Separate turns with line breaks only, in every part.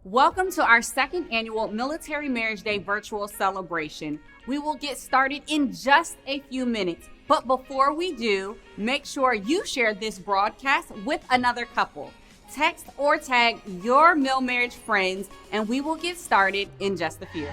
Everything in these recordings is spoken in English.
Welcome to our second annual Military Marriage Day virtual celebration. We will get started in just a few minutes, but before we do, make sure you share this broadcast with another couple. Text or tag your mil marriage friends, and we will get started in just a few.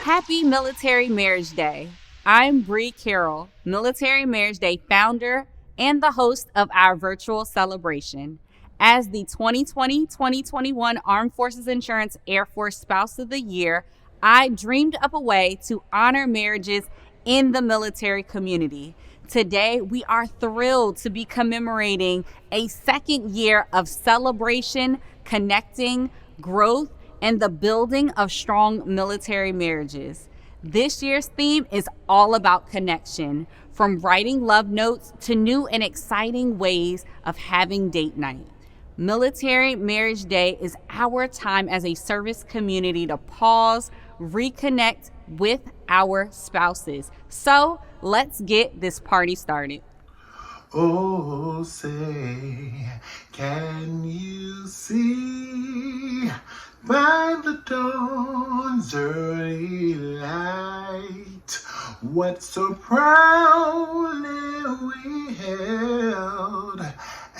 Happy Military Marriage Day. I'm Bree Carroll, Military Marriage Day founder and the host of our virtual celebration. As the 2020-2021 Armed Forces Insurance Air Force Spouse of the Year, I dreamed up a way to honor marriages in the military community. Today, we are thrilled to be commemorating a second year of celebration, connecting, growth, and the building of strong military marriages. This year's theme is all about connection, from writing love notes to new and exciting ways of having date night. Military Marriage Day is our time as a service community to pause, reconnect with our spouses. So let's get this party started.
Oh, say, can you see by the dawn's early light what so proudly we held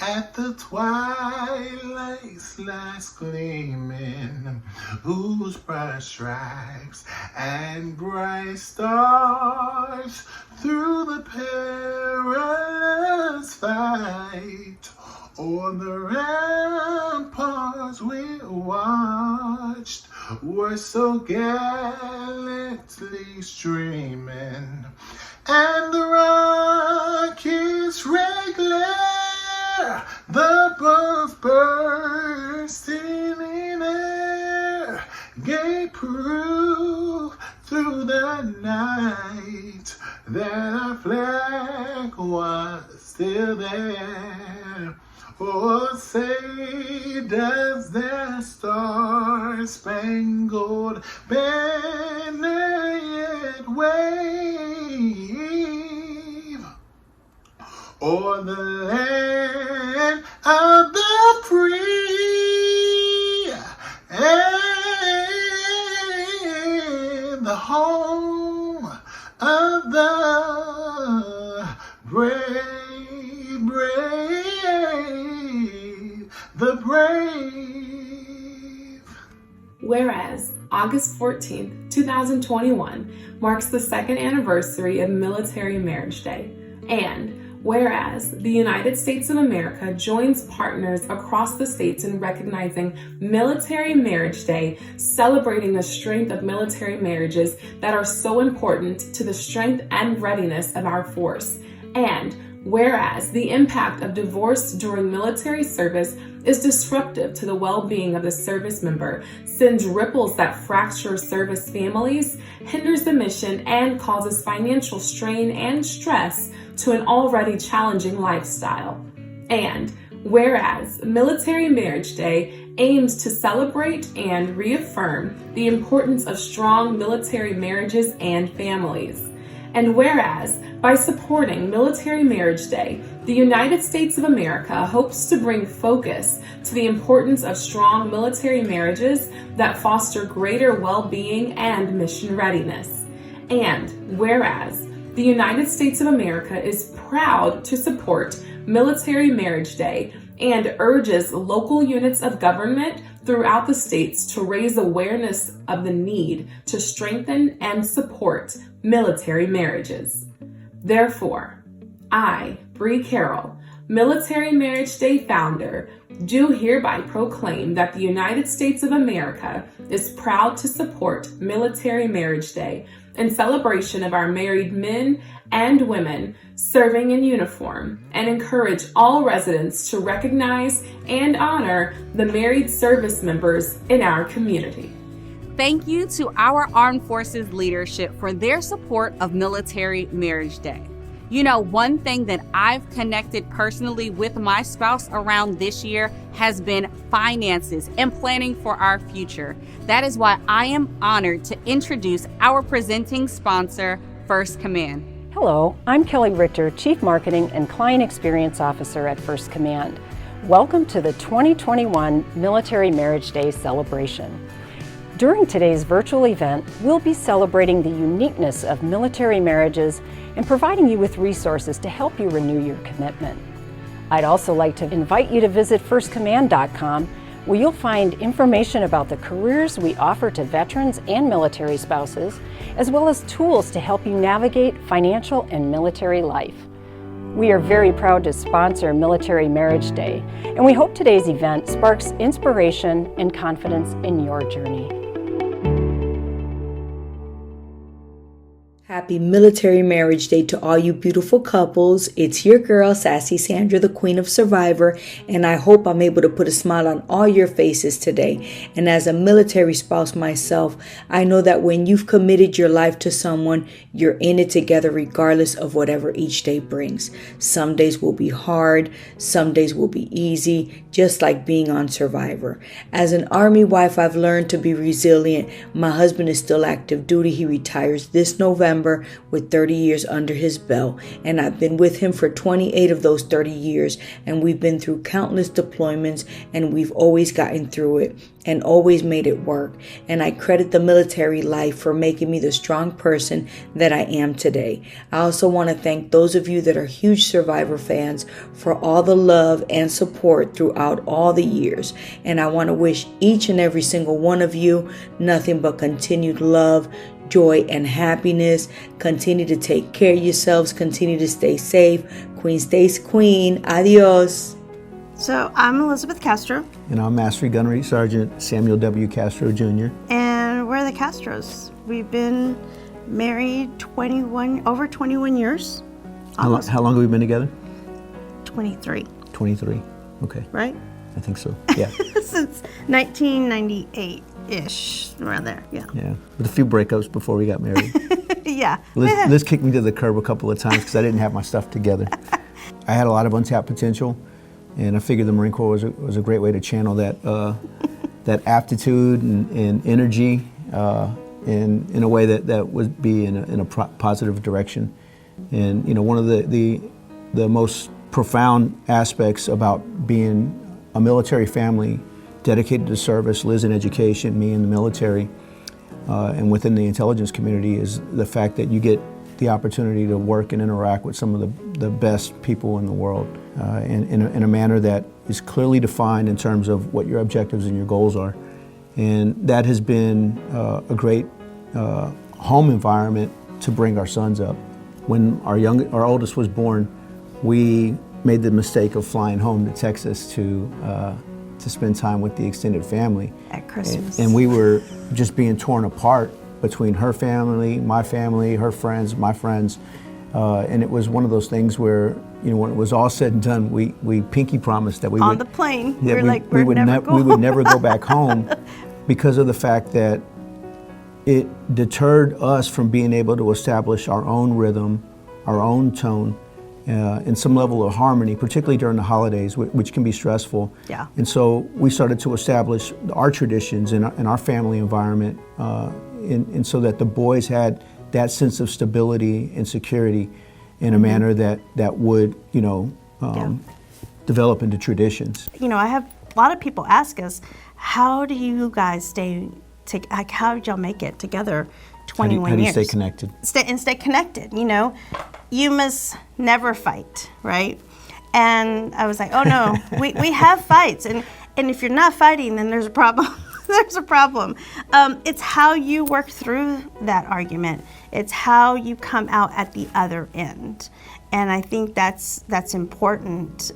at the twilight's last gleaming, whose bright stripes and bright stars through the perilous fight o'er the ramparts we watched were so gallantly streaming, and the rocket's red glare, the bombs bursting in air, gave proof through the night that our flag was still there. Oh, say, does that star-spangled banner yet wave o'er the land of the free and the home of the brave, the brave.
Whereas August 14th, 2021 marks the second anniversary of Military Marriage Day, and whereas the United States of America joins partners across the states in recognizing Military Marriage Day, celebrating the strength of military marriages that are so important to the strength and readiness of our force, and whereas the impact of divorce during military service is disruptive to the well-being of the service member, sends ripples that fracture service families, hinders the mission, and causes financial strain and stress to an already challenging lifestyle. And whereas Military Marriage Day aims to celebrate and reaffirm the importance of strong military marriages and families. And whereas, by supporting Military Marriage Day, the United States of America hopes to bring focus to the importance of strong military marriages that foster greater well-being and mission readiness. And whereas, the United States of America is proud to support Military Marriage Day and urges local units of government throughout the states to raise awareness of the need to strengthen and support military marriages. Therefore, I, Bree Carroll, Military Marriage Day founder, do hereby proclaim that the United States of America is proud to support Military Marriage Day in celebration of our married men and women serving in uniform, and encourage all residents to recognize and honor the married service members in our community.
Thank you to our Armed Forces leadership for their support of Military Marriage Day. You know, one thing that I've connected personally with my spouse around this year has been finances and planning for our future. That is why I am honored to introduce our presenting sponsor, First Command.
Hello, I'm Kelly Richter, Chief Marketing and Client Experience Officer at First Command. Welcome to the 2021 Military Marriage Day celebration. During today's virtual event, we'll be celebrating the uniqueness of military marriages and providing you with resources to help you renew your commitment. I'd also like to invite you to visit firstcommand.com, where you'll find information about the careers we offer to veterans and military spouses, as well as tools to help you navigate financial and military life. We are very proud to sponsor Military Marriage Day, and we hope today's event sparks inspiration and confidence in your journey.
Happy Military Marriage Day to all you beautiful couples. It's your girl, Sassy Sandra, the Queen of Survivor, and I hope I'm able to put a smile on all your faces today. And as a military spouse myself, I know that when you've committed your life to someone, you're in it together regardless of whatever each day brings. Some days will be hard, some days will be easy, just like being on Survivor. As an Army wife, I've learned to be resilient. My husband is still active duty. He retires this November with 30 years under his belt, and I've been with him for 28 of those 30 years, and we've been through countless deployments, and we've always gotten through it and always made it work. And I credit the military life for making me the strong person that I am today. I also want to thank those of you that are huge Survivor fans for all the love and support throughout all the years. And I want to wish each and every single one of you nothing but continued love, joy, and happiness. Continue to take care of yourselves. Continue to stay safe. Queen stays queen. Adios.
So I'm Elizabeth Castro.
And I'm Master Gunnery Sergeant Samuel W. Castro, Jr.
And we're the Castros. We've been married over 21 years.
How long have we been together?
23.
23. Okay.
Right?
I think so. Yeah.
Since 1998-ish, around there. Yeah.
Yeah. With a few breakups before we got married.
Yeah.
Liz kicked me to the curb a couple of times because I didn't have my stuff together. I had a lot of untapped potential, and I figured the Marine Corps was a great way to channel that that aptitude and energy in a way that would be in a positive direction. And you know, one of the most profound aspects about being a military family dedicated to service, Liz in education, me in the military, and within the intelligence community, is the fact that you get the opportunity to work and interact with some of the best people in the world in a manner that is clearly defined in terms of what your objectives and your goals are. And that has been a great home environment to bring our sons up. When our oldest was born, we made the mistake of flying home to Texas to spend time with the extended family
At Christmas.
and we were just being torn apart between her family, my family, her friends, my friends, and it was one of those things where, you know, when it was all said and done, we pinky promised that we
On
would
the plane,
that
we
would never go back home, because of the fact that it deterred us from being able to establish our own rhythm, our own tone, and some level of harmony, particularly during the holidays, which can be stressful.
Yeah.
And so we started to establish our traditions in our family environment, and so that the boys had that sense of stability and security in a manner that would, develop into traditions.
I have a lot of people ask us, how do you guys how did y'all make it together 21 years?
How do you stay connected?
Stay connected, You must never fight, right? And I was like, oh no, we have fights. And if you're not fighting, then there's a problem. There's a problem. It's how you work through that argument. It's how you come out at the other end. And I think that's important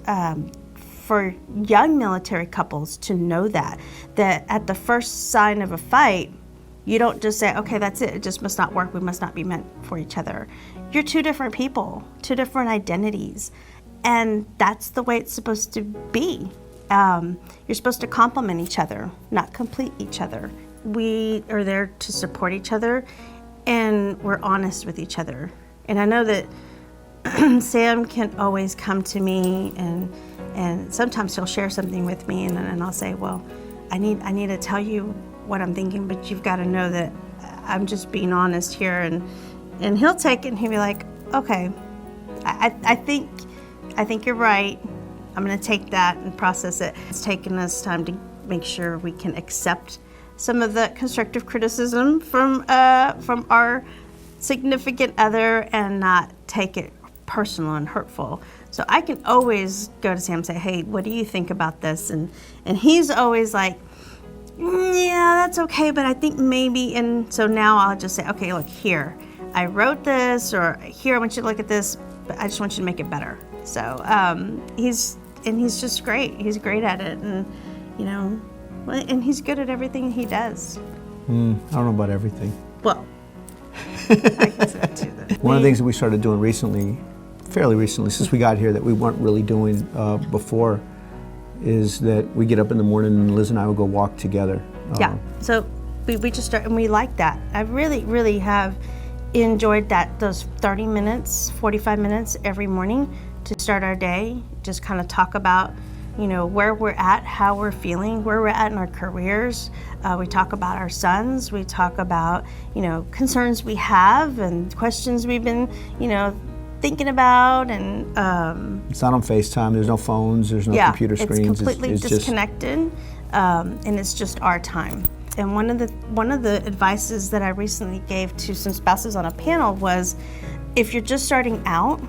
for young military couples to know that at the first sign of a fight, you don't just say, okay, that's it just must not work, we must not be meant for each other. You're two different people, two different identities, and that's the way it's supposed to be. You're supposed to complement each other, not complete each other. We are there to support each other, and we're honest with each other. And I know that Sam can always come to me, and sometimes he'll share something with me, and I'll say, well, I need to tell you what I'm thinking, but you've got to know that I'm just being honest here. And he'll take it, and he'll be like, okay, I think you're right. I'm going to take that and process it. It's taken us time to make sure we can accept some of the constructive criticism from our significant other and not take it personal and hurtful. So I can always go to Sam and say, hey, what do you think about this? And he's always like, yeah, that's okay, but I think maybe. And so now I'll just say, okay, look, here, I wrote this, or here, I want you to look at this, but I just want you to make it better. So he's just great. He's great at it, and and he's good at everything he does.
I don't know about everything.
Well, I can say that too.
One of the things that we started doing fairly recently, since we got here, that we weren't really doing before, is that we get up in the morning and Liz and I will go walk together.
Yeah. So we just start, and we like that. I really, really have enjoyed those 30 minutes, 45 minutes every morning to start our day. Just kind of talk about, where we're at, how we're feeling, where we're at in our careers. We talk about our sons. We talk about, concerns we have and questions we've been, thinking about. And
it's not on FaceTime. There's no phones. There's no computer screens.
It's completely disconnected, and it's just our time. And one of the advices that I recently gave to some spouses on a panel was, if you're just starting out,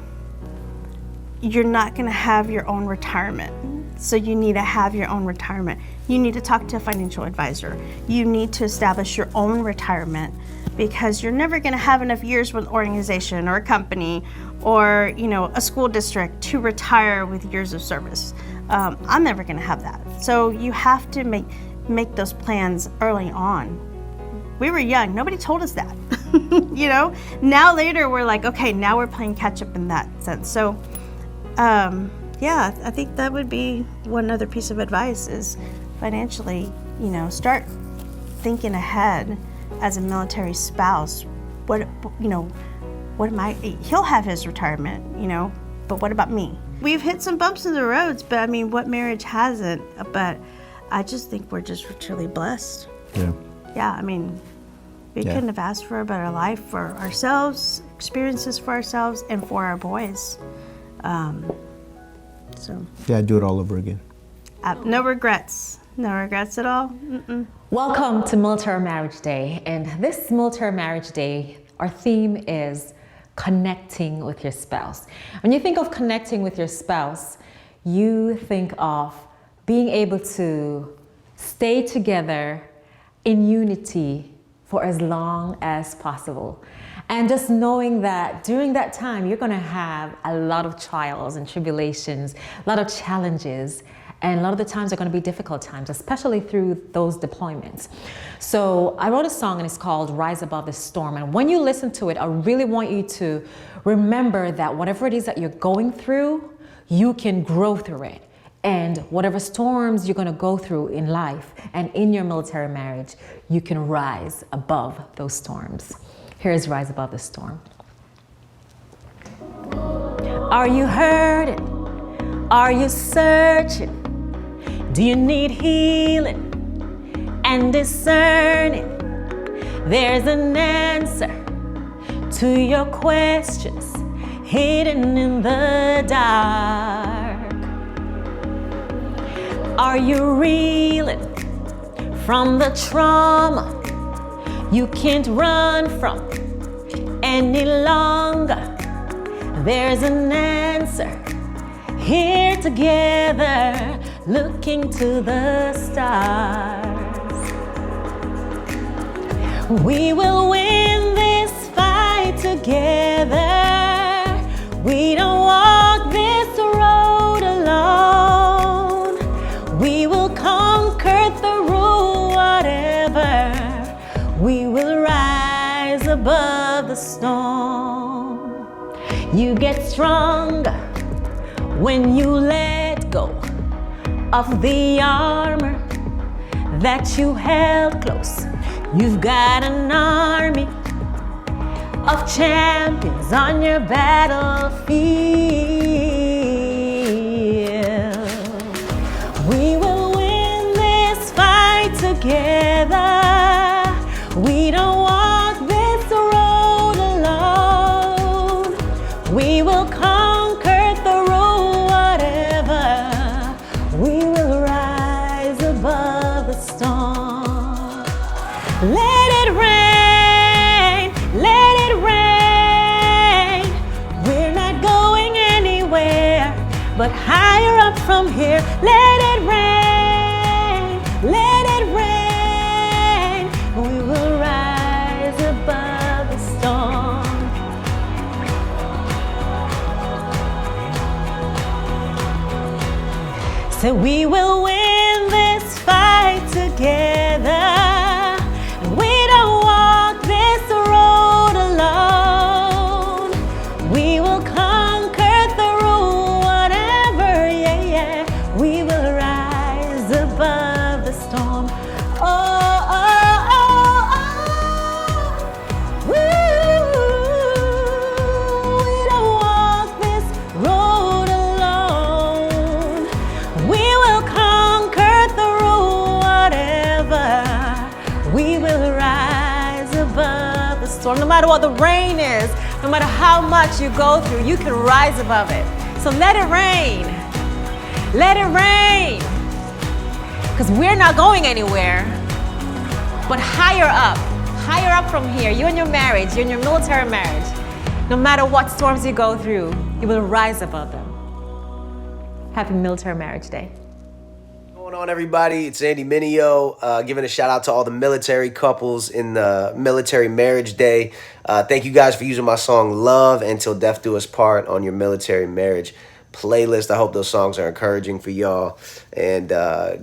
you're not going to have your own retirement. So you need to have your own retirement. You need to talk to a financial advisor. You need to establish your own retirement, because you're never going to have enough years with an organization or a company or a school district to retire with years of service. I'm never going to have that. So you have to make those plans early on. We were young. Nobody told us that. Now later we're like, okay, now we're playing catch up in that sense. So I think that would be one other piece of advice is financially, start thinking ahead as a military spouse. What am I? He'll have his retirement, but what about me? We've hit some bumps in the roads, but what marriage hasn't? But I just think we're just truly blessed.
Yeah.
Yeah, we couldn't have asked for a better life for ourselves, experiences for ourselves, and for our boys.
Yeah, I'd do it all over again.
No regrets. No regrets at all. Mm-mm.
Welcome to Military Marriage Day. And this Military Marriage Day, our theme is connecting with your spouse. When you think of connecting with your spouse, you think of being able to stay together in unity for as long as possible. And just knowing that during that time, you're going to have a lot of trials and tribulations, a lot of challenges, and a lot of the times are going to be difficult times, especially through those deployments. So I wrote a song, and it's called Rise Above the Storm. And when you listen to it, I really want you to remember that whatever it is that you're going through, you can grow through it. And whatever storms you're going to go through in life and in your military marriage, you can rise above those storms. Here's Rise Above the Storm. Are you hurting? Are you searching? Do you need healing and discerning? There's an answer to your questions hidden in the dark. Are you reeling from the trauma you can't run from any longer? There's an answer here together, looking to the stars. We will win this fight together. We don't walk this road alone. We will conquer through whatever. We will rise above the storm. You get stronger when you let go of the armor that you held close. You've got an army of champions on your battlefield. We will win this fight together. We don't walk this road alone. We will conquer through whatever. We will rise above the storm. Let it rain, let it rain. We're not going anywhere but higher up from here. Let it rain, let it rain. We will rise above the storm. So we will win this fight together. We don't walk this road alone. We will conquer through whatever, yeah, yeah. We will rise above the storm. Oh, oh, oh, oh. Woo. We don't walk this road alone. We will conquer through whatever. We will rise above the storm. No matter what the rain is, no matter how much you go through, you can rise above it. So let it rain. Let it rain. Because we're not going anywhere, but higher up from here. You and your marriage, you and your military marriage. No matter what storms you go through, you will rise above them. Happy Military Marriage Day.
What's going on, everybody? It's Andy Minio, giving a shout out to all the military couples in the Military Marriage Day. Thank you guys for using my song Love Until Death Do Us Part on your military marriage playlist. I hope those songs are encouraging for y'all and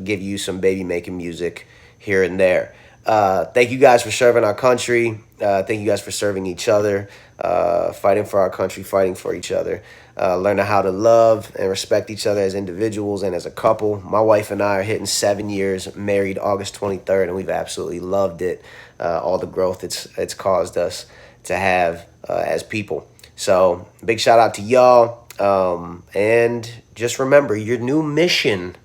give you some baby making music here and there. Thank you guys for serving our country. Thank you guys for serving each other, fighting for our country, fighting for each other. Learning how to love and respect each other as individuals and as a couple. My wife and I are hitting 7 years, married August 23rd, and we've absolutely loved it. All the growth it's caused us to have as people. So big shout out to y'all. And just remember, your new mission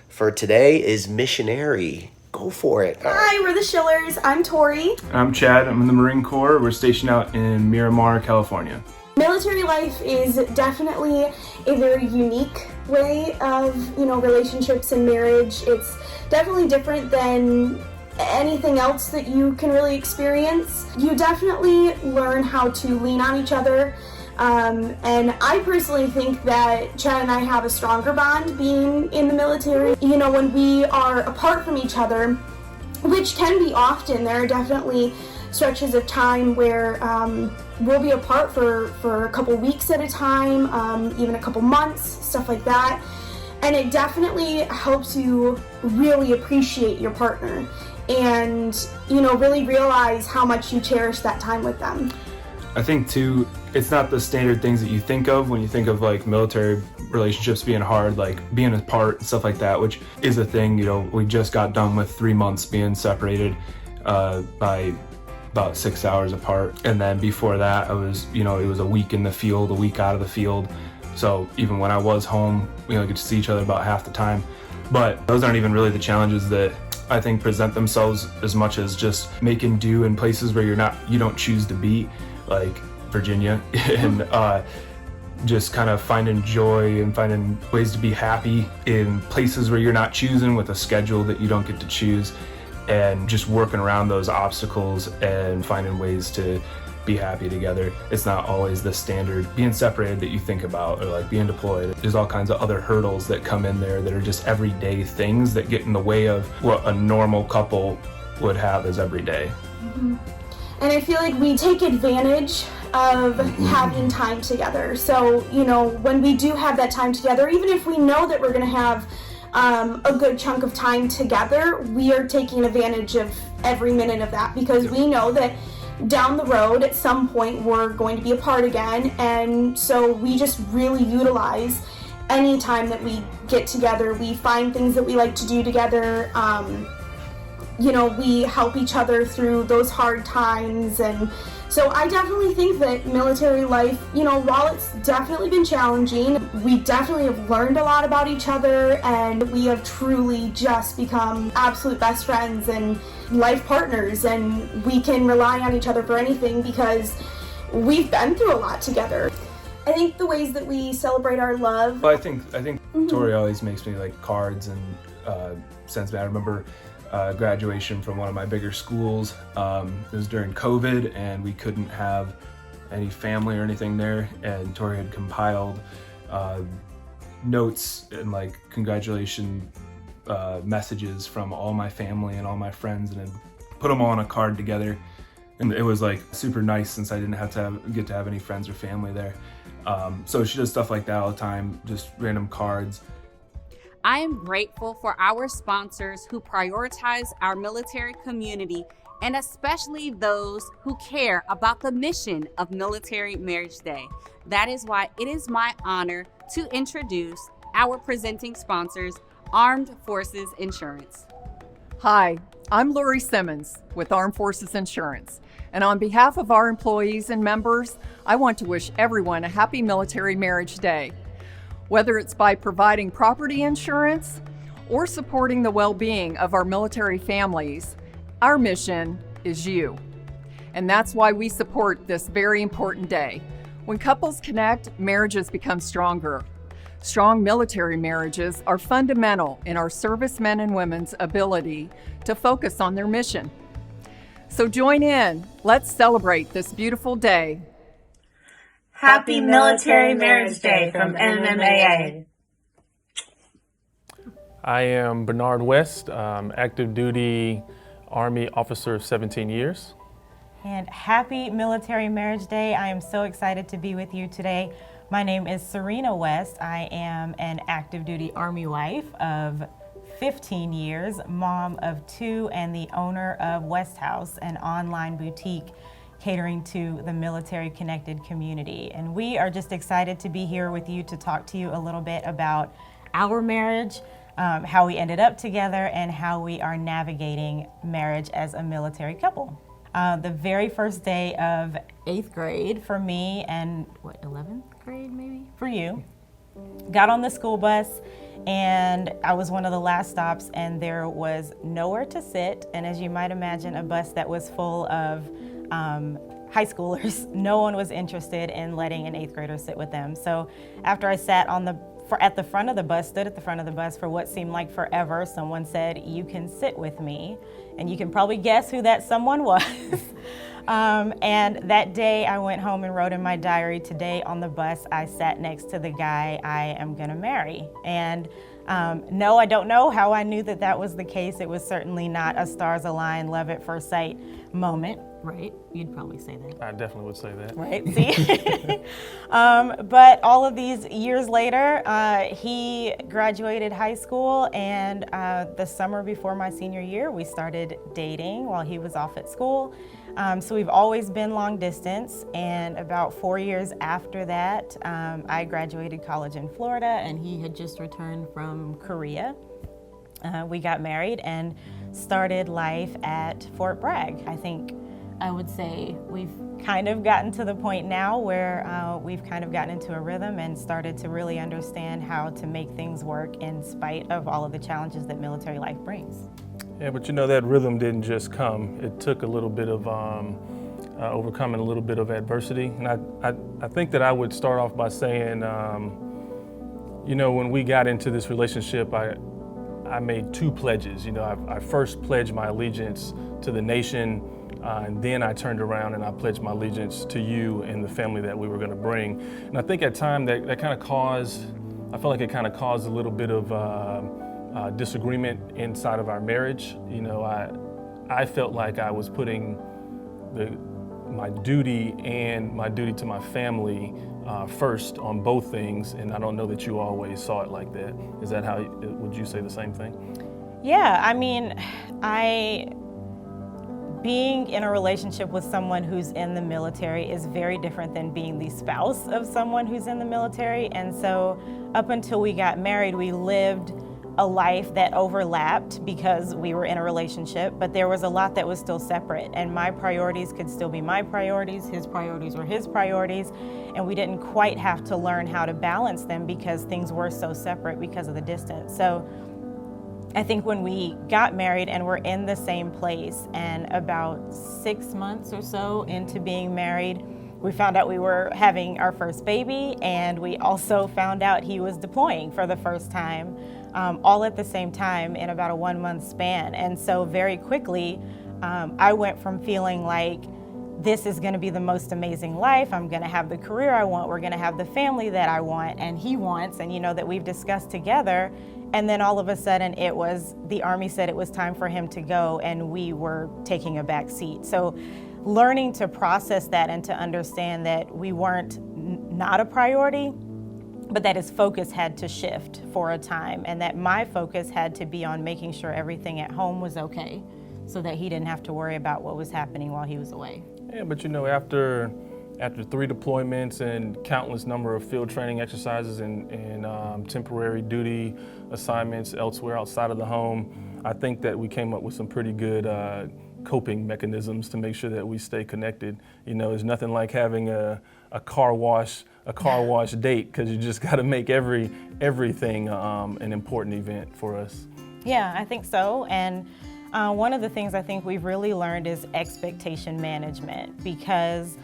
for today is missionary. Go for it.
Hi, we're the Schillers. I'm Tori.
I'm Chad. I'm in the Marine Corps. We're stationed out in Miramar, California.
Military life is definitely a very unique way of, relationships and marriage. It's definitely different than anything else that you can really experience. You definitely learn how to lean on each other. And I personally think that Chad and I have a stronger bond being in the military. When we are apart from each other, which can be often, there are definitely stretches of time where we'll be apart for a couple weeks at a time, even a couple months, stuff like that. And it definitely helps you really appreciate your partner and, really realize how much you cherish that time with them.
I think too, it's not the standard things that you think of when you think of like military relationships being hard, like being apart and stuff like that, which is a thing. We just got done with 3 months being separated by about 6 hours apart. And then before that, it was a week in the field, a week out of the field. So even when I was home, we only get to see each other about half the time. But those aren't even really the challenges that I think present themselves as much as just making do in places where you don't choose to be. Like Virginia, and just kind of finding joy and finding ways to be happy in places where you're not choosing, with a schedule that you don't get to choose, and just working around those obstacles and finding ways to be happy together. It's not always the standard being separated that you think about, or like being deployed. There's all kinds of other hurdles that come in there that are just everyday things that get in the way of what a normal couple would have as every day.
And I feel like we take advantage of having time together. So, you know, when we do have that time together, even if we know that we're going to have a good chunk of time together, we are taking advantage of every minute of that, because we know that down the road at some point we're going to be apart again, and so we just really utilize any time that we get together. We find things that we like to do together. You know, we help each other through those hard times. And so I definitely think that military life, you know, while it's definitely been challenging, we definitely have learned a lot about each other, and we have truly just become absolute best friends and life partners, and we can rely on each other for anything because we've been through a lot together. I think the ways that we celebrate our love.
Well, I think Tori always makes me like cards and sends me. I remember graduation from one of my bigger schools. It was during COVID, and we couldn't have any family or anything there, and Tori had compiled notes and like congratulation messages from all my family and all my friends, and then put them all on a card together. And it was like super nice, since I didn't have to get to have any friends or family there. So she does stuff like that all the time, just random cards.
I am grateful for our sponsors who prioritize our military community, and especially those who care about the mission of Military Marriage Day. That is why it is my honor to introduce our presenting sponsors, Armed Forces Insurance.
Hi, I'm Lori Simmons with Armed Forces Insurance, and on behalf of our employees and members, I want to wish everyone a happy Military Marriage Day. Whether it's by providing property insurance or supporting the well-being of our military families, our mission is you. And that's why we support this very important day. When couples connect, marriages become stronger. Strong military marriages are fundamental in our servicemen and women's ability to focus on their mission. So join in. Let's celebrate this beautiful day.
Happy Military Marriage Day from MMAA.
I am Bernard West, active duty Army officer of 17 years.
And happy Military Marriage Day. I am so excited to be with you today. My name is Serena West. I am an active duty Army wife of 15 years, mom of 2, and the owner of West House, an online boutique catering to the military-connected community. And we are just excited to be here with you to talk to you a little bit about our marriage, how we ended up together, and how we are navigating marriage as a military couple. The very first day of 8th grade for me, and 11th grade maybe for you, got on the school bus, and I was one of the last stops, and there was nowhere to sit. And as you might imagine, a bus that was full of high schoolers, no one was interested in letting an 8th grader sit with them. So after I sat at the front of the bus, stood at the front of the bus for what seemed like forever, someone said, "You can sit with me." And you can probably guess who that someone was. And that day I went home and wrote in my diary, today on the bus I sat next to the guy I am gonna marry. And no, I don't know how I knew that that was the case. It was certainly not a stars align, love at first sight moment, right? You'd probably say that.
I definitely would say that.
Right, see? But all of these years later, he graduated high school, and the summer before my senior year, we started dating while he was off at school. So we've always been long distance, and about 4 years after that, I graduated college in Florida, and he had just returned from Korea. We got married and started life at Fort Bragg. I think I would say we've kind of gotten to the point now where we've kind of gotten into a rhythm and started to really understand how to make things work in spite of all of the challenges that military life brings.
Yeah, but you know, that rhythm didn't just come. It took a little bit of overcoming a little bit of adversity. And I think that I would start off by saying, when we got into this relationship, I made two pledges. I first pledged my allegiance to the nation, and then I turned around and I pledged my allegiance to you and the family that we were going to bring. And I think at times that kind of caused, I felt like it kind of caused a little bit of disagreement inside of our marriage. I felt like I was putting my duty and my duty to my family first on both things, and I don't know that you always saw it like that. Is that how, would you say the same thing?
Yeah, I mean, being in a relationship with someone who's in the military is very different than being the spouse of someone who's in the military. And so up until we got married, we lived a life that overlapped because we were in a relationship, but there was a lot that was still separate, and my priorities could still be my priorities, his priorities were his priorities, and we didn't quite have to learn how to balance them because things were so separate because of the distance. So I think when we got married and we're in the same place, and about 6 months or so into being married, we found out we were having our first baby, and we also found out he was deploying for the first time, all at the same time in about a 1 month span. And so very quickly, I went from feeling like this is going to be the most amazing life, I'm going to have the career I want, we're going to have the family that I want and he wants, and that we've discussed together. And then all of a sudden the Army said it was time for him to go, and we were taking a back seat. So learning to process that and to understand that we weren't not a priority, but that his focus had to shift for a time, and that my focus had to be on making sure everything at home was okay so that he didn't have to worry about what was happening while he was away.
Yeah, but after 3 deployments and countless number of field training exercises and temporary duty assignments elsewhere outside of the home, I think that we came up with some pretty good coping mechanisms to make sure that we stay connected. There's nothing like having a car wash date, because you just got to make everything an important event for us.
Yeah, I think so. And one of the things I think we've really learned is expectation management, because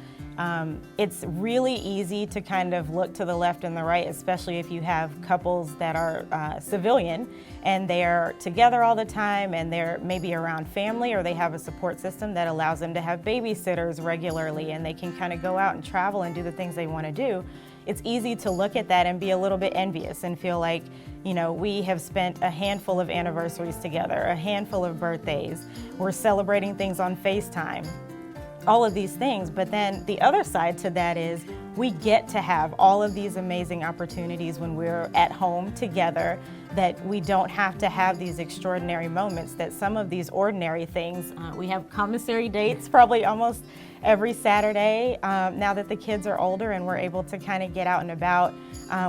it's really easy to kind of look to the left and the right, especially if you have couples that are civilian and they're together all the time and they're maybe around family, or they have a support system that allows them to have babysitters regularly and they can kind of go out and travel and do the things they want to do. It's easy to look at that and be a little bit envious and feel like, we have spent a handful of anniversaries together, a handful of birthdays, we're celebrating things on FaceTime, all of these things. But then the other side to that is we get to have all of these amazing opportunities when we're at home together, that we don't have to have these extraordinary moments, that some of these ordinary things, we have commissary dates probably almost every Saturday now that the kids are older and we're able to kind of get out and about.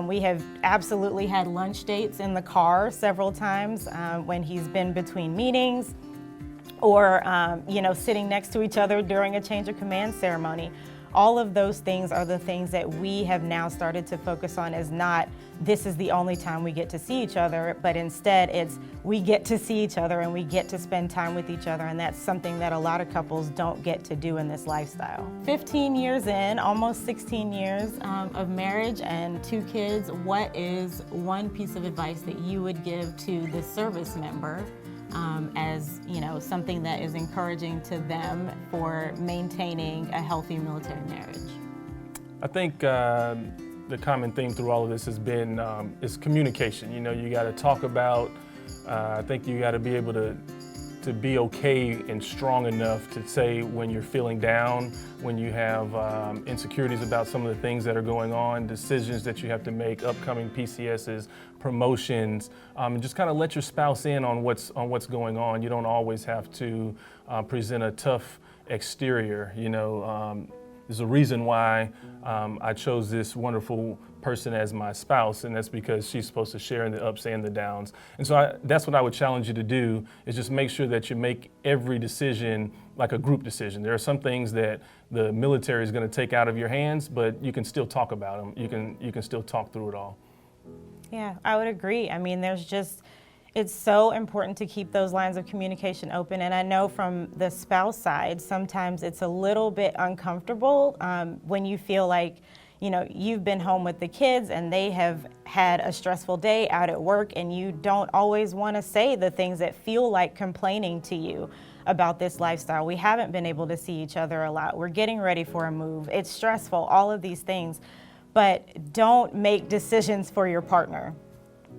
We have absolutely had lunch dates in the car several times when he's been between meetings, or sitting next to each other during a change of command ceremony. All of those things are the things that we have now started to focus on as not, this is the only time we get to see each other, but instead it's, we get to see each other and we get to spend time with each other, and that's something that a lot of couples don't get to do in this lifestyle. 15 years in, almost 16 years of marriage and 2 kids, what is one piece of advice that you would give to the service member as something that is encouraging to them for maintaining a healthy military marriage?
I think the common theme through all of this has been is communication. You got to talk about. I think you got to be able to be okay and strong enough to say when you're feeling down, when you have insecurities about some of the things that are going on, decisions that you have to make, upcoming PCSs, promotions, and just kind of let your spouse in on what's going on. You don't always have to present a tough exterior. There's a reason why I chose this wonderful person as my spouse, and that's because she's supposed to share in the ups and the downs. And so that's what I would challenge you to do, is just make sure that you make every decision like a group decision. There are some things that the military is going to take out of your hands, but you can still talk about them. You can still talk through it all.
Yeah, I would agree. I mean, there's just, It's so important to keep those lines of communication open. And I know from the spouse side, sometimes it's a little bit uncomfortable when you feel like, you know, you've been home with the kids and they have had a stressful day out at work, and you don't always want to say the things that feel like complaining to you about this lifestyle. We haven't been able to see each other a lot. We're getting ready for a move. It's stressful, all of these things. But don't make decisions for your partner,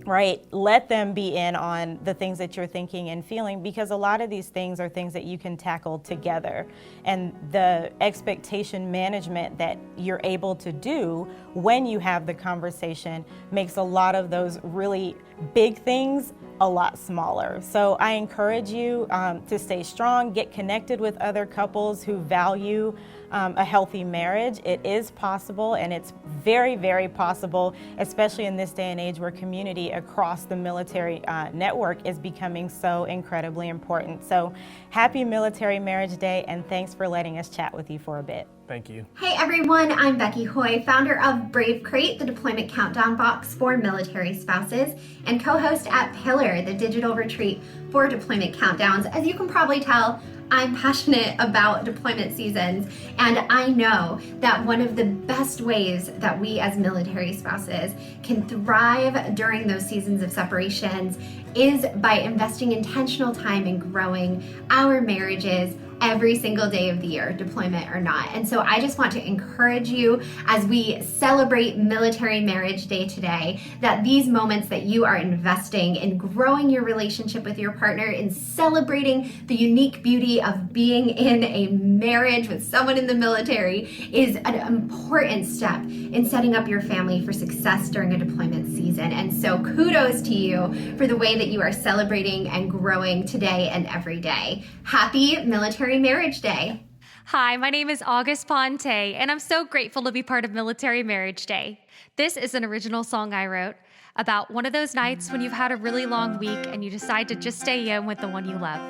right? Let them be in on the things that you're thinking and feeling, because a lot of these things are things that you can tackle together. And the expectation management that you're able to do when you have the conversation makes a lot of those really big things a lot smaller. So I encourage you to stay strong, get connected with other couples who value a healthy marriage. It is possible, and it's very, very possible, especially in this day and age where community across the military network is becoming so incredibly important. So happy Military Marriage Day, and thanks for letting us chat with you for a bit.
Thank you.
Hey everyone, I'm Becky Hoy, founder of Brave Crate, the deployment countdown box for military spouses, and co-host at Pillar, the digital retreat for deployment countdowns. As you can probably tell, I'm passionate about deployment seasons, and I know that one of the best ways that we as military spouses can thrive during those seasons of separations is by investing intentional time in growing our marriages every single day of the year, deployment or not. And so I just want to encourage you, as we celebrate Military Marriage Day today, that these moments that you are investing in growing your relationship with your partner, in celebrating the unique beauty of being in a marriage with someone in the military, is an important step in setting up your family for success during a deployment season. And so kudos to you for the way that you are celebrating and growing today and every day. Happy Military Marriage Day.
Hi, my name is August Ponte, and I'm so grateful to be part of Military Marriage Day. This is an original song I wrote about one of those nights when you've had a really long week and you decide to just stay in with the one you love.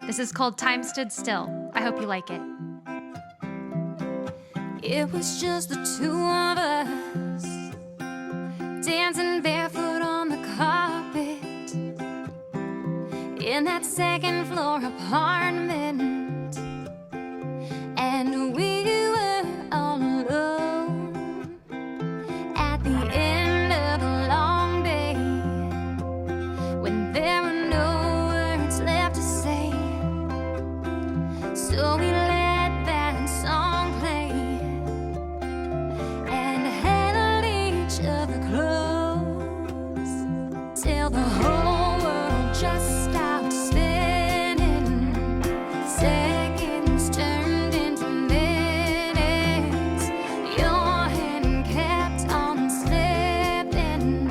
This is called Time Stood Still. I hope you like it.
It was just the two of us, dancing barefoot on the carpet in that second floor apartment. And we were all alone at the end of a long day, when there were no words left to say. So we let that song play and held each other close till the whole world just stopped spinning. Seconds turned into minutes. Your hand kept on slipping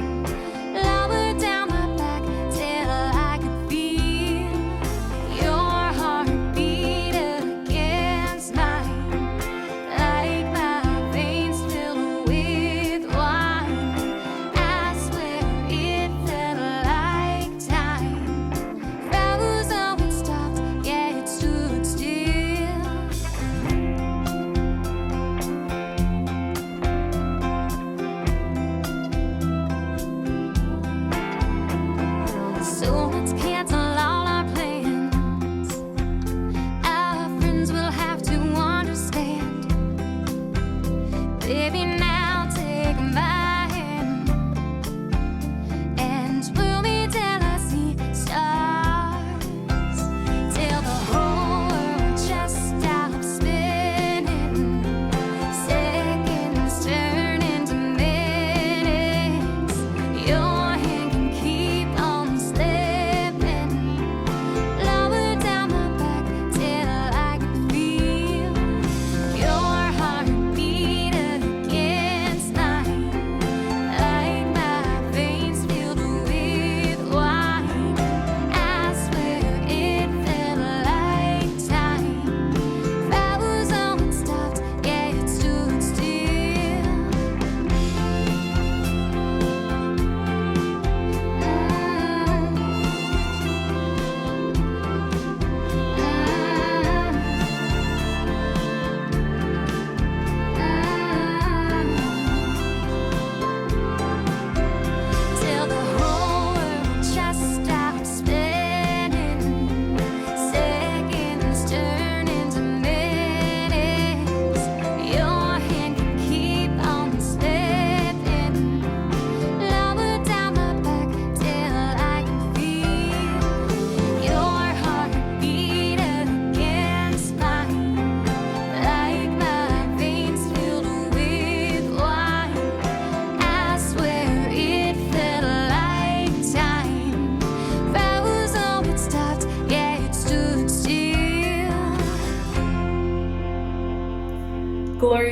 lower down my back till I could feel your heart beat against mine, like my veins filled with wine. I swear it felt like time.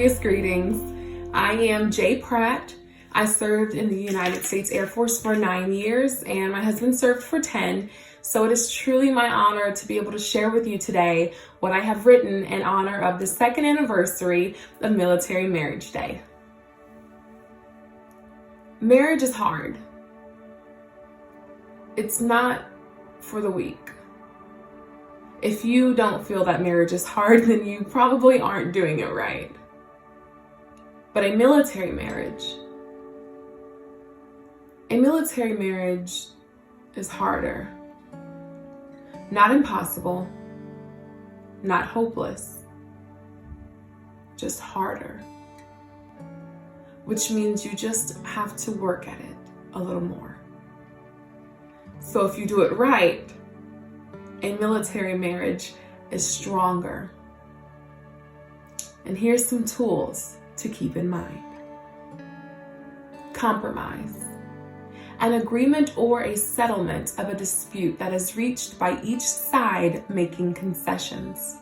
mysterious greetings. I am Jay Pratt. I served in the United States Air Force for 9 years, and my husband served for 10. So it is truly my honor to be able to share with you today what I have written in honor of the 2nd anniversary of Military Marriage Day. Marriage is hard. It's not for the weak. If you don't feel that marriage is hard, then you probably aren't doing it right. But a military marriage is harder. Not impossible, not hopeless, just harder. Which means you just have to work at it a little more. So if you do it right, a military marriage is stronger. And here's some tools to keep in mind. Compromise. An agreement or a settlement of a dispute that is reached by each side making concessions.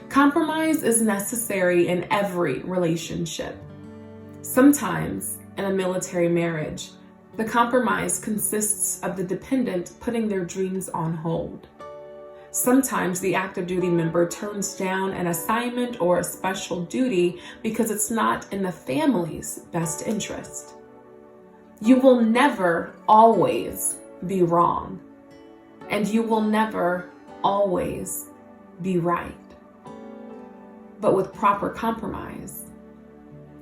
Compromise is necessary in every relationship. Sometimes, in a military marriage, the compromise consists of the dependent putting their dreams on hold. Sometimes the active duty member turns down an assignment or a special duty because it's not in the family's best interest. You will never always be wrong, and you will never always be right. But with proper compromise,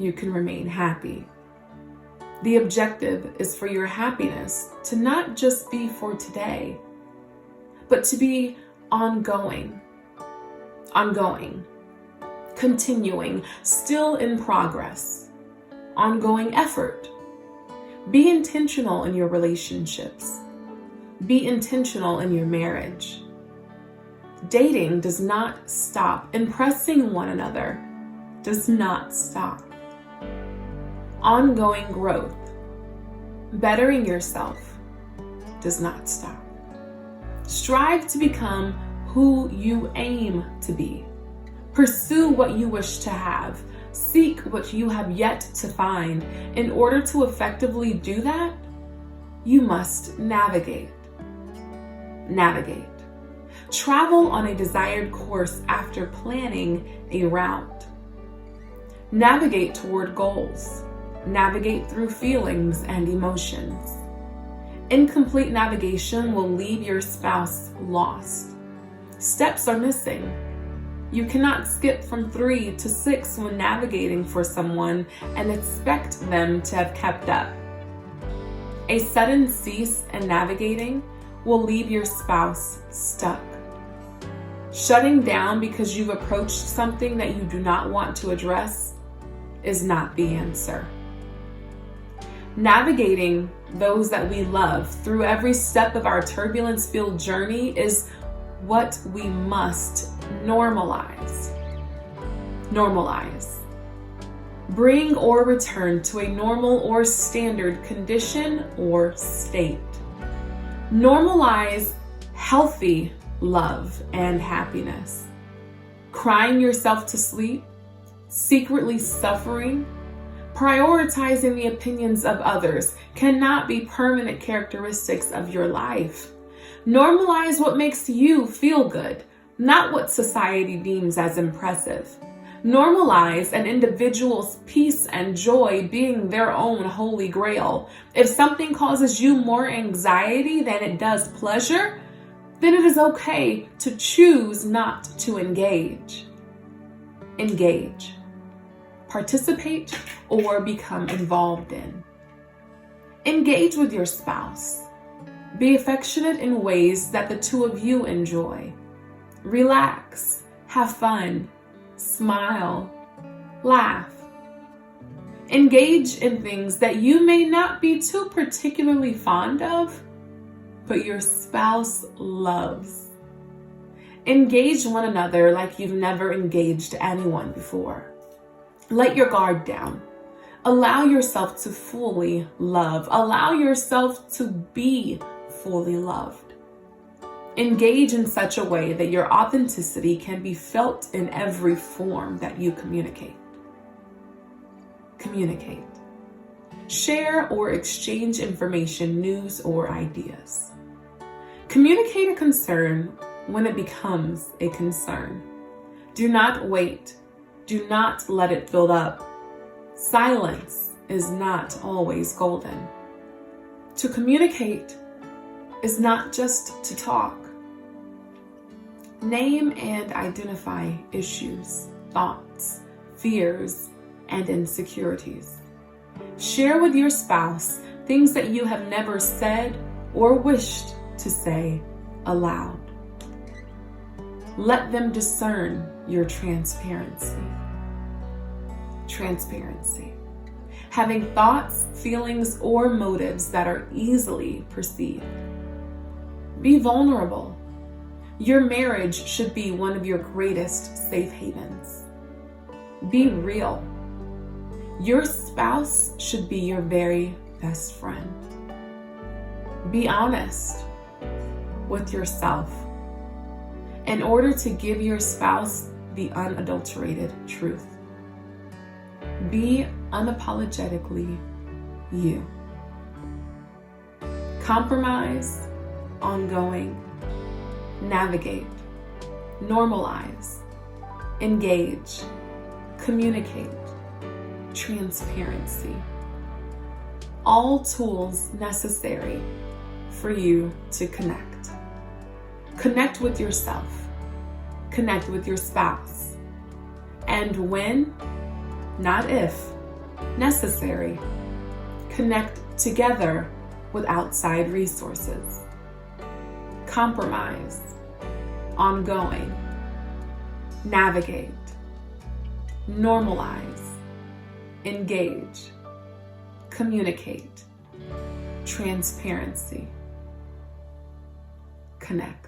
you can remain happy. The objective is for your happiness to not just be for today, but to be ongoing, continuing, still in progress, ongoing effort. Be intentional in your relationships. Be intentional in your marriage. Dating does not stop. Impressing one another does not stop. Ongoing growth, bettering yourself, does not stop. Strive to become who you aim to be. Pursue what you wish to have. Seek what you have yet to find. In order to effectively do that, you must navigate. Travel on a desired course after planning a route. Navigate toward goals. Navigate through feelings and emotions. Incomplete navigation will leave your spouse lost. Steps are missing. You cannot skip from 3 to 6 when navigating for someone and expect them to have kept up. A sudden cease in navigating will leave your spouse stuck. Shutting down because you've approached something that you do not want to address is not the answer. Navigating those that we love through every step of our turbulence-filled journey is what we must normalize. Bring or return to a normal or standard condition or state. Normalize healthy love and happiness. Crying yourself to sleep, secretly suffering, prioritizing the opinions of others cannot be permanent characteristics of your life. Normalize what makes you feel good, not what society deems as impressive. Normalize an individual's peace and joy being their own holy grail. If something causes you more anxiety than it does pleasure, then it is okay to choose not to engage. Participate or become involved in. Engage with your spouse. Be affectionate in ways that the two of you enjoy. Relax, have fun, smile, laugh. Engage in things that you may not be too particularly fond of, but your spouse loves. Engage one another like you've never engaged anyone before. Let your guard down. Allow yourself to fully love. Allow yourself to be fully loved. Engage in such a way that your authenticity can be felt in every form that you communicate. Communicate. Share or exchange information, news, or ideas. Communicate a concern when it becomes a concern. Do not wait. Do not let it build up. Silence is not always golden. To communicate is not just to talk. Name and identify issues, thoughts, fears, and insecurities. Share with your spouse things that you have never said or wished to say aloud. Let them discern your transparency. Transparency. Having thoughts, feelings, or motives that are easily perceived. Be vulnerable. Your marriage should be one of your greatest safe havens. Be real. Your spouse should be your very best friend. Be honest with yourself in order to give your spouse the unadulterated truth. Be unapologetically you. Compromise, ongoing, navigate, normalize, engage, communicate, transparency. All tools necessary for you to connect. Connect with yourself. Connect with your spouse. And when, not if, necessary, connect together with outside resources. Compromise, ongoing, navigate, normalize, engage, communicate, transparency, connect.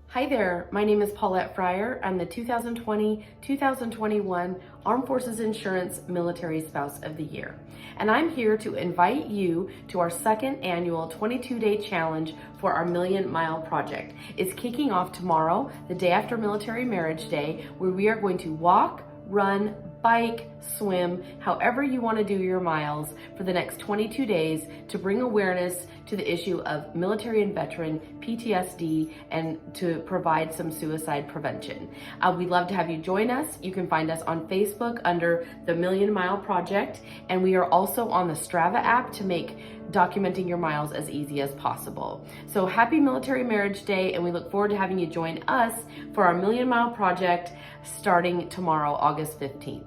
Hi there, my name is Paulette Fryer. I'm the 2020-2021 Armed Forces Insurance Military Spouse of the Year. And I'm here to invite you to our second annual 22-day challenge for our Million Mile Project. It's kicking off tomorrow, the day after Military Marriage Day, where we are going to walk, run, bike, swim, however you want to do your miles for the next 22 days to bring awareness to the issue of military and veteran PTSD and to provide some suicide prevention. We'd love to have you join us. You can find us on Facebook under the Million Mile Project, and we are also on the Strava app to make documenting your miles as easy as possible. So happy Military Marriage Day, and we look forward to having you join us for our Million Mile Project starting tomorrow, August 15th.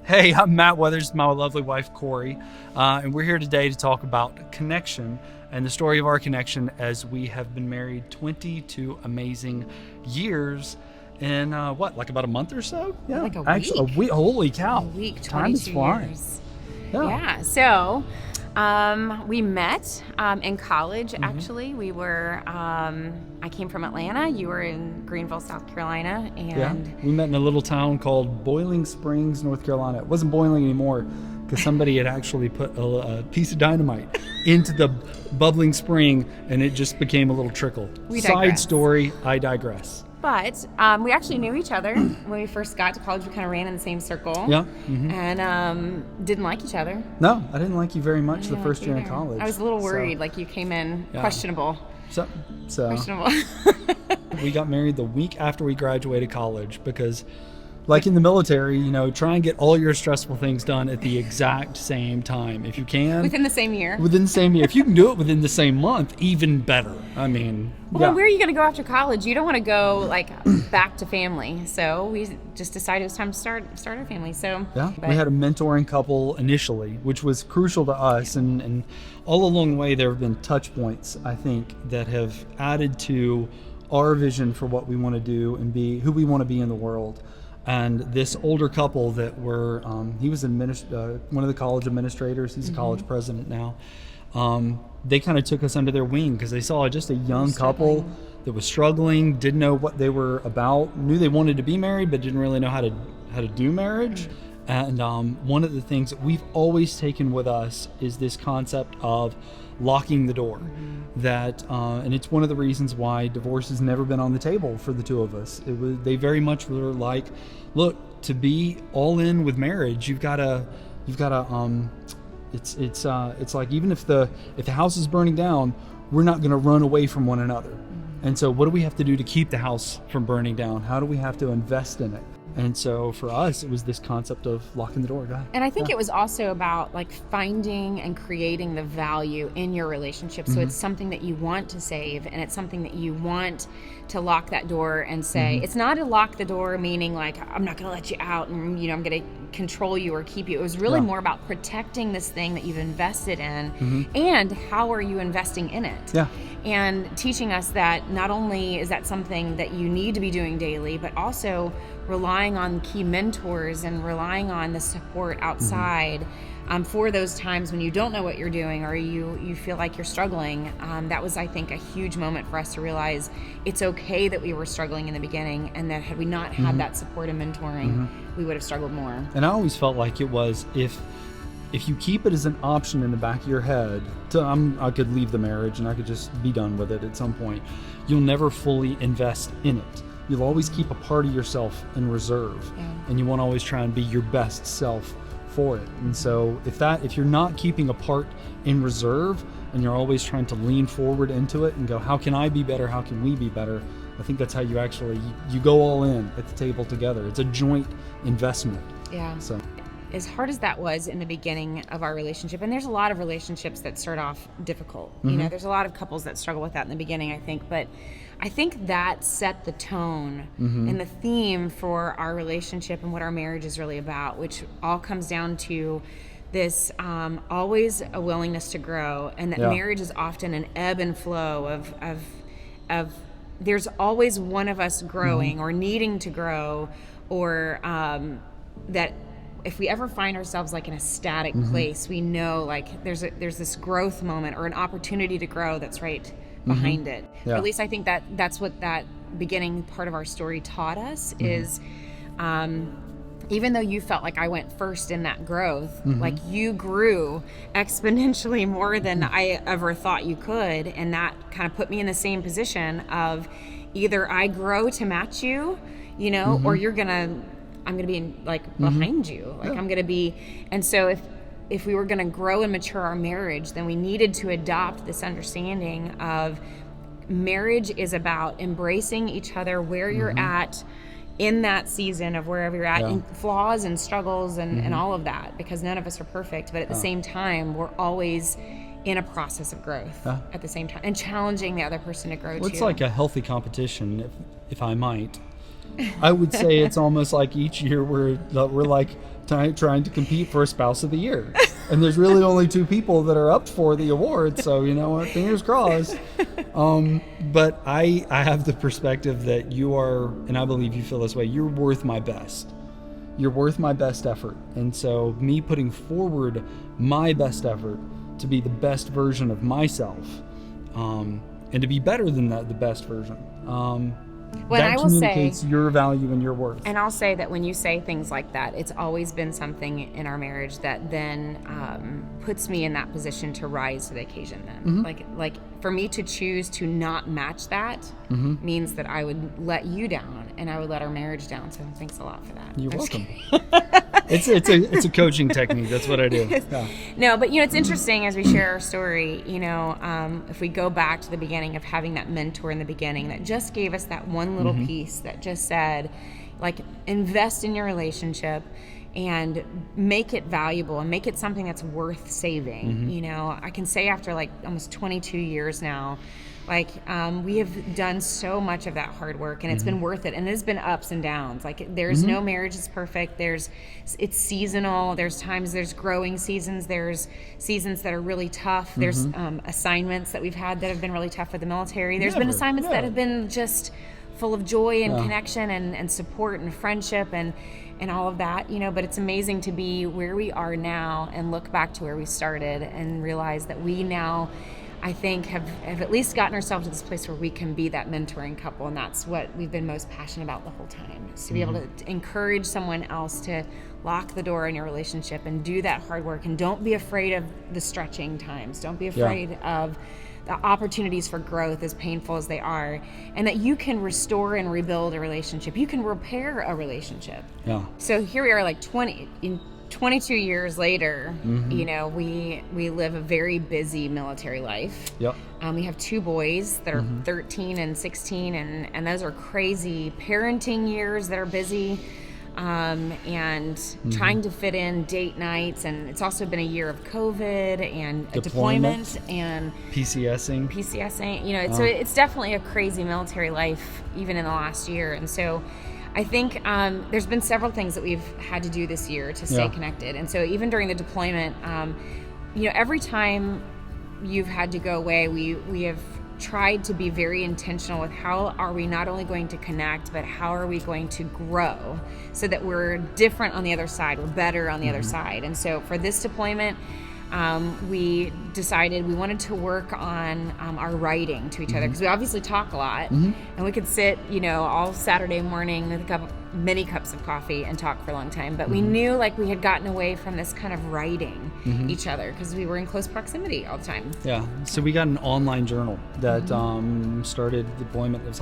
Hey, I'm Matt Weathers, my lovely wife, Corey, and we're here today to talk about connection and the story of our connection as we have been married 22 amazing years in, like about a month or so?
Yeah, like a week.
Actually, a week. Holy cow.
A week, 22
Time is flying.
years.
Yeah.
So we met in college, actually. We were, I came from Atlanta. You were in Greenville, South Carolina. And
we met in a little town called Boiling Springs, North Carolina. It wasn't boiling anymore because somebody had actually put a piece of dynamite into the bubbling spring and it just became a little trickle. Side story, I digress.
But we actually knew each other when we first got to college. We kind of ran in the same circle.
Yeah.
And didn't like each other.
No, I didn't like you very much the first year in college.
I was a little worried, like you came in questionable.
So
Questionable.
We got married the week after we graduated college because, like in the military, you know, try and get all your stressful things done at the exact same time if you can.
Within the same year.
Within the same year. If you can do it within the same month, even better. I mean,
well, where are you going to go after college? You don't want to go like back to family. So we just decided it was time to start our family. So
we had a mentoring couple initially, which was crucial to us, and all along the way there have been touch points, I think, that have added to our vision for what we want to do and be who we want to be in the world. And this older couple that were, he was one of the college administrators. He's a college president now. They kind of took us under their wing because they saw just a young couple that was struggling, didn't know what they were about, knew they wanted to be married, but didn't really know how to do marriage. And one of the things that we've always taken with us is this concept of locking the door. And it's one of the reasons why divorce has never been on the table for the two of us. They very much were like, look, to be all in with marriage, you've got to it's like, even if the house is burning down, we're not going to run away from one another. And so what do we have to do to keep the house from burning down? How do we have to invest in it? And so for us, it was this concept of locking the door. Go ahead.
And I think it was also about like finding and creating the value in your relationship. So it's something that you want to save, and it's something that you want to lock that door and say, it's not a lock the door meaning like, I'm not going to let you out and, I'm going to control you or keep you. It was really more about protecting this thing that you've invested in, and how are you investing in it?
Yeah.
And teaching us that not only is that something that you need to be doing daily, but also relying on key mentors and relying on the support outside for those times when you don't know what you're doing or you feel like you're struggling. That was, I think, a huge moment for us to realize it's okay that we were struggling in the beginning, and that had we not had that support and mentoring, we would have struggled more.
And I always felt like it was, if you keep it as an option in the back of your head, I could leave the marriage and I could just be done with it at some point, you'll never fully invest in it. You'll always keep a part of yourself in reserve, and you want to always try and be your best self for it. And so if you're not keeping a part in reserve, and you're always trying to lean forward into it and go, how can I be better? How can we be better? I think that's how you actually, you go all in at the table together. It's a joint investment.
Yeah.
So
as hard as that was in the beginning of our relationship, and there's a lot of relationships that start off difficult. There's a lot of couples that struggle with that in the beginning, I think, but I think that set the tone and the theme for our relationship and what our marriage is really about, which all comes down to this always a willingness to grow, and that marriage is often an ebb and flow of there's always one of us growing or needing to grow, or that if we ever find ourselves like in a static place, we know like there's this growth moment or an opportunity to grow that's right behind it.
Yeah.
Or at least I think that's what that beginning part of our story taught us is even though you felt like I went first in that growth, like you grew exponentially more than I ever thought you could, and that kind of put me in the same position of either I grow to match you, or I'm gonna be behind you, I'm gonna be. And so if we were gonna grow and mature our marriage, then we needed to adopt this understanding of marriage is about embracing each other where you're at in that season of wherever you're at, in flaws and struggles and all of that, because none of us are perfect, but at the same time, we're always in a process of growth at the same time, and challenging the other person to grow too.
It's like a healthy competition, if I might. I would say it's almost like each year we're like trying to compete for a spouse of the year, and there's really only two people that are up for the award, so you know what, fingers crossed. But I have the perspective that you are, and I believe you feel this way, you're worth my best. You're worth my best effort. And so me putting forward my best effort to be the best version of myself, and to be better than the best version, that communicates your value and your worth.
And I'll say that when you say things like that, it's always been something in our marriage that then puts me in that position to rise to the occasion then. Like for me to choose to not match that means that I would let you down and I would let our marriage down. So thanks a lot for that.
You're welcome. It's a coaching technique. That's what I do. Yeah.
No, but it's interesting as we share our story, if we go back to the beginning of having that mentor in the beginning that just gave us that one little piece that just said, like, invest in your relationship and make it valuable and make it something that's worth saving. I can say after like almost 22 years now, like we have done so much of that hard work, and it's been worth it, and there's been ups and downs. Like there's no marriage is perfect. It's seasonal. There's times there's growing seasons. There's seasons that are really tough. There's assignments that we've had that have been really tough for the military. There's been assignments that have been just full of joy and connection and support and friendship and all of that, but it's amazing to be where we are now and look back to where we started and realize that we now I think have at least gotten ourselves to this place where we can be that mentoring couple, and that's what we've been most passionate about the whole time, is to be able to encourage someone else to lock the door in your relationship and do that hard work, and don't be afraid of the stretching times. Don't be afraid of the opportunities for growth, as painful as they are, and that you can restore and rebuild a relationship. You can repair a relationship.
Yeah.
So here we are, like 22 years later, you know, we live a very busy military life.
Yep.
We have 2 boys that are 13 and 16, and those are crazy parenting years that are busy, and trying to fit in date nights. And it's also been a year of COVID and deployment and PCSing. You know, so it's definitely a crazy military life, even in the last year. And so I think there's been several things that we've had to do this year to stay connected. And so even during the deployment, you know, every time you've had to go away, we have tried to be very intentional with how are we not only going to connect, but how are we going to grow so that we're different on the other side, we're better on the other side. And so for this deployment, we decided we wanted to work on our writing to each other, because we obviously talk a lot, and we could sit, you know, all Saturday morning with many cups of coffee and talk for a long time. But we knew, like, we had gotten away from this kind of writing each other because we were in close proximity all the time.
Yeah. So we got an online journal that started deployment. It was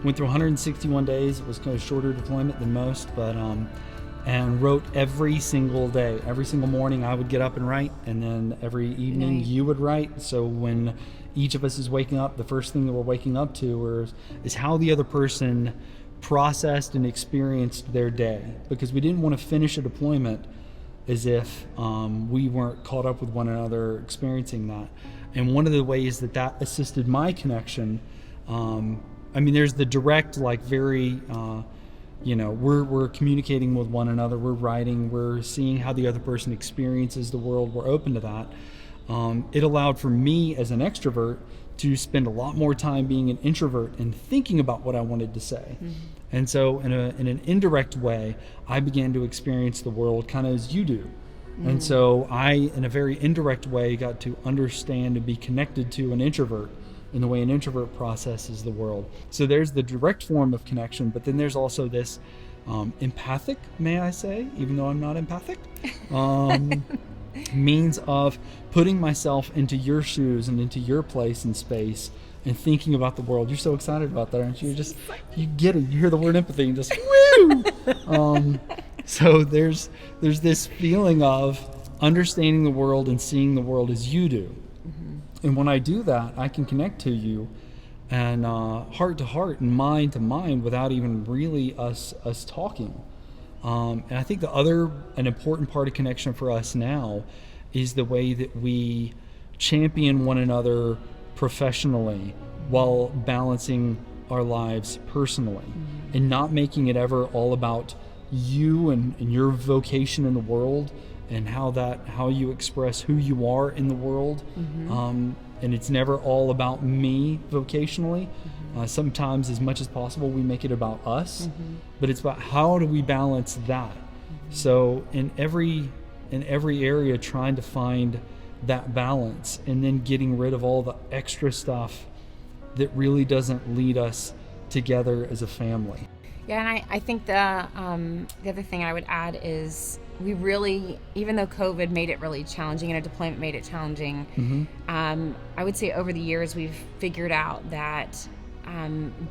went through 161 days. It was kind of shorter deployment than most, but and wrote every single day. Every single morning I would get up and write, and then every evening you would write. So when each of us is waking up, the first thing that we're waking up to is how the other person processed and experienced their day, because we didn't want to finish a deployment as if we weren't caught up with one another experiencing that. And one of the ways that assisted my connection, I mean, there's the direct, like, very you know, we're communicating with one another, we're writing, we're seeing how the other person experiences the world, we're open to that. It allowed for me as an extrovert to spend a lot more time being an introvert and thinking about what I wanted to say. And so in an indirect way, I began to experience the world kind of as you do. And so I, in a very indirect way, got to understand and be connected to an introvert in the way an introvert processes the world. So there's the direct form of connection, but then there's also this empathic, may I say, even though I'm not empathic, means of putting myself into your shoes and into your place and space and thinking about the world. You're so excited about that, aren't you? You get it. You hear the word empathy and just woo! So there's this feeling of understanding the world and seeing the world as you do. And when I do that, I can connect to you and heart to heart and mind to mind without even really us talking. And I think an important part of connection for us now is the way that we champion one another professionally while balancing our lives personally, and not making it ever all about you and your vocation in the world and how you express who you are in the world. And it's never all about me vocationally. Sometimes, as much as possible, we make it about us, but it's about how do we balance that. So in every area, trying to find that balance, and then getting rid of all the extra stuff that really doesn't lead us together as a family.
Yeah, and I think the other thing I would add is we really, even though COVID made it really challenging and a deployment made it challenging, I would say over the years we've figured out that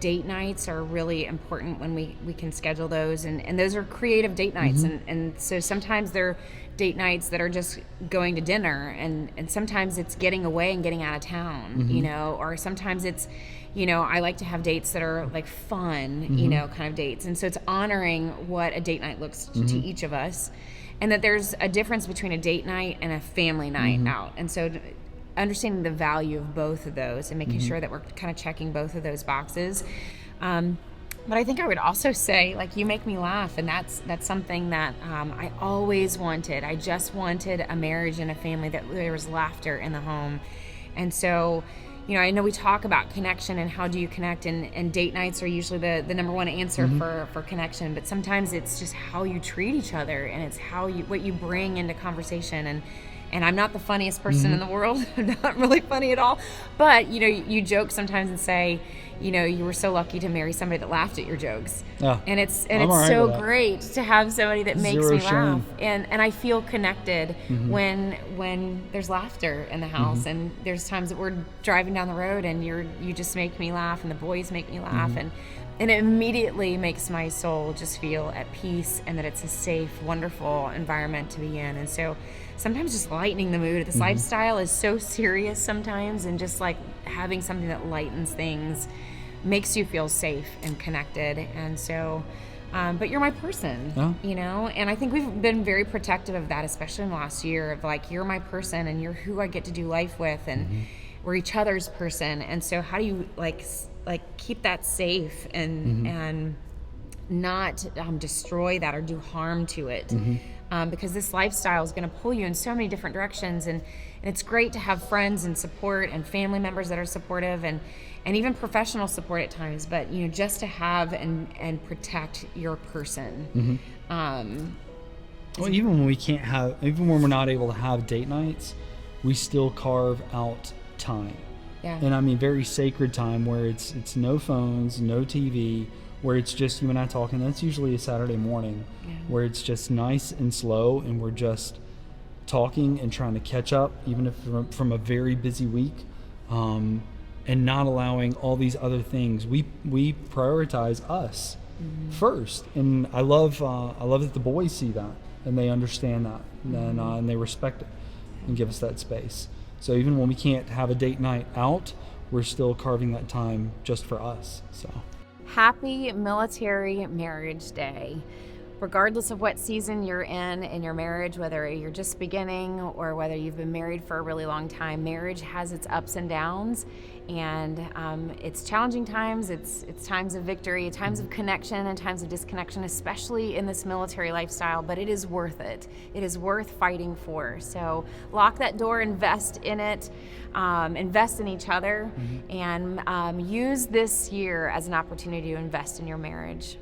date nights are really important when we can schedule those, and those are creative date nights, and so sometimes they're date nights that are just going to dinner, and sometimes it's getting away and getting out of town, you know, or sometimes it's, you know, I like to have dates that are like fun, you know, kind of dates. And so it's honoring what a date night looks to each of us, and that there's a difference between a date night and a family night out. And so understanding the value of both of those and making sure that we're kind of checking both of those boxes. But I think I would also say, like, you make me laugh, and that's something that I always wanted. I just wanted a marriage and a family that there was laughter in the home. And so, you know, I know we talk about connection and how do you connect, and date nights are usually the number one answer for connection, but sometimes it's just how you treat each other, and it's what you bring into conversation.
And I'm not the funniest person in the world. I'm not really funny at all. But, you know, you joke sometimes and say, you know, you were so lucky to marry somebody that laughed at your jokes. And it's so great to have somebody that makes me laugh. And I feel connected when there's laughter in the house. And there's times that we're driving down the road and you just make me laugh and the boys make me laugh. And it immediately makes my soul just feel at peace and that it's a safe, wonderful environment to be in. And so sometimes just lightening the mood. This lifestyle is so serious sometimes, and just like having something that lightens things makes you feel safe and connected. And so, but you're my person, you know? And I think we've been very protective of that, especially in the last year, of like, you're my person and you're who I get to do life with, and we're each other's person. And so how do you like keep that safe and not destroy that or do harm to it? Because this lifestyle is going to pull you in so many different directions, and it's great to have friends and support and family members that are supportive, and even professional support at times, but you know, just to have and protect your person.
Well, even when we're not able to have date nights, we still carve out time. And I mean very sacred time where it's no phones, no TV, where it's just you and I talking. That's usually a Saturday morning where it's just nice and slow, and we're just talking and trying to catch up, even if from a very busy week, and not allowing all these other things. We prioritize us first, and I love that the boys see that and they understand that, and they respect it and give us that space. So even when we can't have a date night out, we're still carving that time just for us. So
happy Military Marriage Day. Regardless of what season you're in your marriage, whether you're just beginning or whether you've been married for a really long time, marriage has its ups and downs, and it's challenging times, it's times of victory, times of connection, and times of disconnection, especially in this military lifestyle, but it is worth it. It is worth fighting for. So lock that door, invest in it, invest in each other, and use this year as an opportunity to invest in your marriage.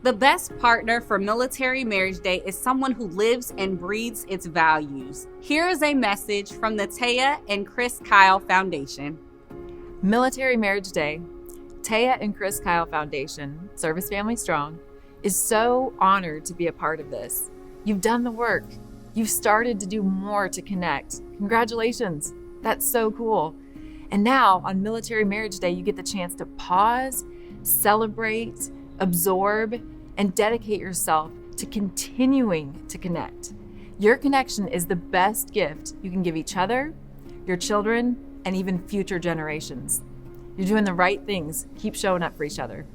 The best partner for Military Marriage Day is someone who lives and breathes its values. Here is a message from the Taya and Chris Kyle Foundation.
Military Marriage Day, Taya and Chris Kyle Foundation, Service Family Strong, is so honored to be a part of this. You've done the work. You've started to do more to connect. Congratulations. That's so cool. And now on Military Marriage Day, you get the chance to pause, celebrate, absorb, and dedicate yourself to continuing to connect. Your connection is the best gift you can give each other, your children, and even future generations. You're doing the right things. Keep showing up for each other.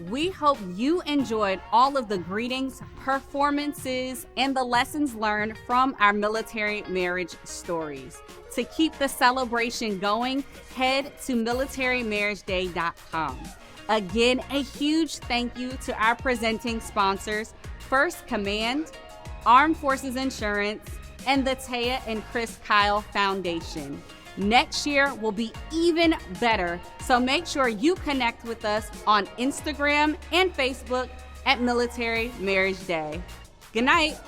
We hope you enjoyed all of the greetings, performances, and the lessons learned from our military marriage stories. To keep the celebration going, head to militarymarriageday.com. Again, a huge thank you to our presenting sponsors, First Command, Armed Forces Insurance, and the Taya and Chris Kyle Foundation. Next year will be even better, so make sure you connect with us on Instagram and Facebook at Military Marriage Day. Good night.